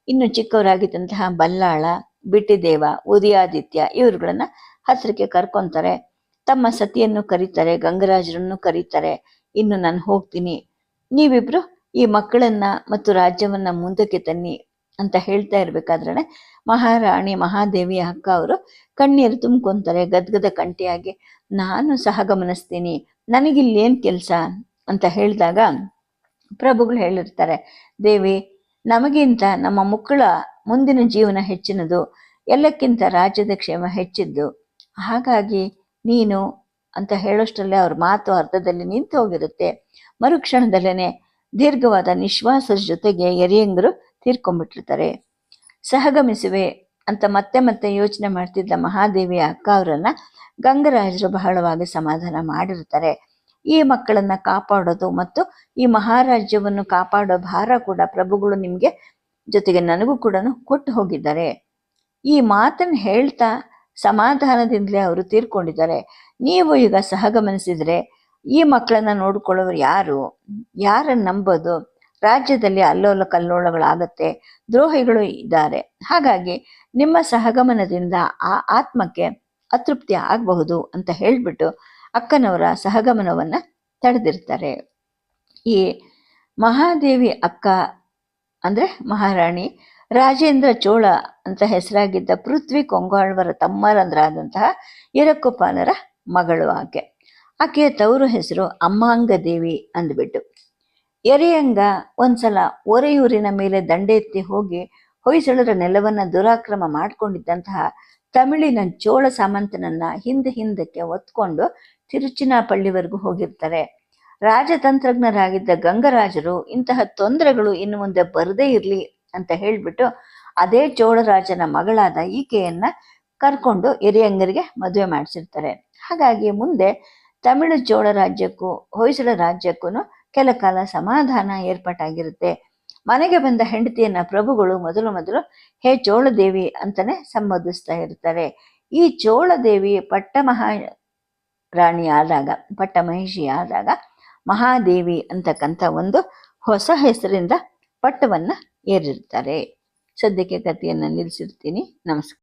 ಇನ್ನು ಚಿಕ್ಕವರಾಗಿದ್ದಂತಹ ಬಲ್ಲಾಳ, ಬಿಟ್ಟಿದೇವ, ಉದಯಾದಿತ್ಯ ಇವ್ರುಗಳನ್ನ ಹತ್ರಕ್ಕೆ ಕರ್ಕೊಂತಾರೆ. ತಮ್ಮ ಸತಿಯನ್ನು ಕರೀತಾರೆ, ಗಂಗರಾಜರನ್ನು ಕರೀತಾರೆ. ಇನ್ನು ನಾನು ಹೋಗ್ತೀನಿ, ನೀವಿಬ್ರು ಈ ಮಕ್ಕಳನ್ನ ಮತ್ತು ರಾಜ್ಯವನ್ನ ಮುಂದಕ್ಕೆ ತನ್ನಿ ಅಂತ ಹೇಳ್ತಾ ಇರ್ಬೇಕಾದ್ರೆ ಮಹಾರಾಣಿ ಮಹಾದೇವಿಯ ಅಕ್ಕ ಅವರು ಕಣ್ಣೀರು ತುಂಬ್ಕೊಂತಾರೆ, ಗದ್ಗದ ಕಂಠಿಯಾಗಿ. ನಾನು ಸಹ ಗಮನಿಸ್ತೀನಿ, ನನಗಿಲ್ಲೇನು ಕೆಲಸ ಅಂತ ಹೇಳಿದಾಗ ಪ್ರಭುಗಳು ಹೇಳಿರ್ತಾರೆ, ದೇವಿ, ನಮಗಿಂತ ನಮ್ಮ ಮಕ್ಕಳ ಮುಂದಿನ ಜೀವನ ಹೆಚ್ಚಿನದು, ಎಲ್ಲಕ್ಕಿಂತ ರಾಜ್ಯದ ಕ್ಷೇಮ ಹೆಚ್ಚಿದ್ದು. ಹಾಗಾಗಿ ನೀನು ಅಂತ ಹೇಳೋಷ್ಟರಲ್ಲೇ ಅವ್ರ ಮಾತು ಅರ್ಧದಲ್ಲಿ ನಿಂತು ಹೋಗಿರುತ್ತೆ. ಮರುಕ್ಷಣದಲ್ಲೇನೆ ದೀರ್ಘವಾದ ನಿಶ್ವಾಸದ ಜೊತೆಗೆ ಎರೆಯಂಗರು ತೀರ್ಕೊಂಡ್ಬಿಟ್ಟಿರ್ತಾರೆ. ಸಹಗಮಿಸುವೆ ಅಂತ ಮತ್ತೆ ಮತ್ತೆ ಯೋಚನೆ ಮಾಡ್ತಿದ್ದ ಮಹಾದೇವಿಯ ಅಕ್ಕ ಅವರನ್ನ ಗಂಗರಾಜರು ಬಹಳವಾಗಿ ಸಮಾಧಾನ ಮಾಡಿರ್ತಾರೆ. ಈ ಮಕ್ಕಳನ್ನ ಕಾಪಾಡೋದು ಮತ್ತು ಈ ಮಹಾರಾಜ್ಯವನ್ನು ಕಾಪಾಡೋ ಭಾರ ಕೂಡ ಪ್ರಭುಗಳು ನಿಮ್ಗೆ, ಜೊತೆಗೆ ನನಗೂ ಕೂಡ ಕೊಟ್ಟು ಹೋಗಿದ್ದಾರೆ. ಈ ಮಾತನ್ನು ಹೇಳ್ತಾ ಸಮಾಧಾನದಿಂದಲೇ ಅವರು ತೀರ್ಕೊಂಡಿದ್ದಾರೆ. ನೀವು ಈಗ ಸಹಗಮನಿಸಿದ್ರೆ ಈ ಮಕ್ಕಳನ್ನ ನೋಡ್ಕೊಳ್ಳೋರು ಯಾರು, ಯಾರನ್ನು ನಂಬೋದು? ರಾಜ್ಯದಲ್ಲಿ ಅಲ್ಲೋಲ ಕಲ್ಲೋಲಗಳಾಗತ್ತೆ, ದ್ರೋಹಿಗಳು ಇದ್ದಾರೆ. ಹಾಗಾಗಿ ನಿಮ್ಮ ಸಹಗಮನದಿಂದ ಆ ಆತ್ಮಕ್ಕೆ ಅತೃಪ್ತಿ ಆಗಬಹುದು ಅಂತ ಹೇಳ್ಬಿಟ್ಟು ಅಕ್ಕನವರ ಸಹಗಮನವನ್ನ ತಡೆದಿರ್ತಾರೆ. ಈ ಮಹಾದೇವಿ ಅಕ್ಕ ಅಂದ್ರೆ ಮಹಾರಾಣಿ ರಾಜೇಂದ್ರ ಚೋಳ ಅಂತ ಹೆಸರಾಗಿದ್ದ ಪೃಥ್ವಿ ಕೊಂಗಾಳ್ವರ ತಮ್ಮರಂದ್ರಾದಂತಹ ಇರಕ್ಕುಪಾಲರ ಮಗಳು ಆಕೆಯ ತವರು ಹೆಸರು ಅಮ್ಮಾಂಗ ದೇವಿ ಅಂದ್ಬಿಟ್ಟು. ಎರೆಯಂಗ ಒಂದ್ಸಲ ಒರೆಯೂರಿನ ಮೇಲೆ ದಂಡೆತ್ತಿ ಹೋಗಿ ಹೊಯ್ಸಳರ ನೆಲವನ್ನ ದುರಾಕ್ರಮ ಮಾಡಿಕೊಂಡಿದ್ದಂತಹ ತಮಿಳಿನ ಚೋಳ ಸಾಮಂತನನ್ನ ಹಿಂದಕ್ಕೆ ಒತ್ಕೊಂಡು ತಿರುಚಿನಾಪಳ್ಳಿವರೆಗೂ ಹೋಗಿರ್ತಾರೆ. ರಾಜತಂತ್ರಜ್ಞರಾಗಿದ್ದ ಗಂಗರಾಜರು ಇಂತಹ ತೊಂದರೆಗಳು ಇನ್ನು ಮುಂದೆ ಬರದೇ ಇರಲಿ ಅಂತ ಹೇಳ್ಬಿಟ್ಟು ಅದೇ ಚೋಳರಾಜನ ಮಗಳಾದ ಈಕೆಯನ್ನ ಕರ್ಕೊಂಡು ಎರೆಯಂಗರಿಗೆ ಮದುವೆ ಮಾಡಿಸಿರ್ತಾರೆ. ಹಾಗಾಗಿ ಮುಂದೆ ತಮಿಳು ಚೋಳ ರಾಜ್ಯಕ್ಕೂ ಹೊಯ್ಸಳ ರಾಜ್ಯಕ್ಕೂ ಕೆಲ ಕಾಲ ಸಮಾಧಾನ ಏರ್ಪಾಟಾಗಿರುತ್ತೆ. ಮನೆಗೆ ಬಂದ ಹೆಂಡತಿಯನ್ನ ಪ್ರಭುಗಳು ಮೊದಲು ಹೇ ಚೋಳದೇವಿ ಅಂತಾನೆ ಸಂಬೋಧಿಸ್ತಾ ಇರ್ತಾರೆ. ಈ ಚೋಳದೇವಿ ಪಟ್ಟಮಹಿಷಿ ಆದಾಗ ಮಹಾದೇವಿ ಅಂತಕ್ಕಂಥ ಒಂದು ಹೊಸ ಹೆಸರಿಂದ ಪಟ್ಟವನ್ನ ಏರಿರ್ತಾರೆ. ಸದ್ಯಕ್ಕೆ ಕಥೆಯನ್ನ ನಿಲ್ಲಿಸಿರ್ತೀನಿ. ನಮಸ್ಕಾರ.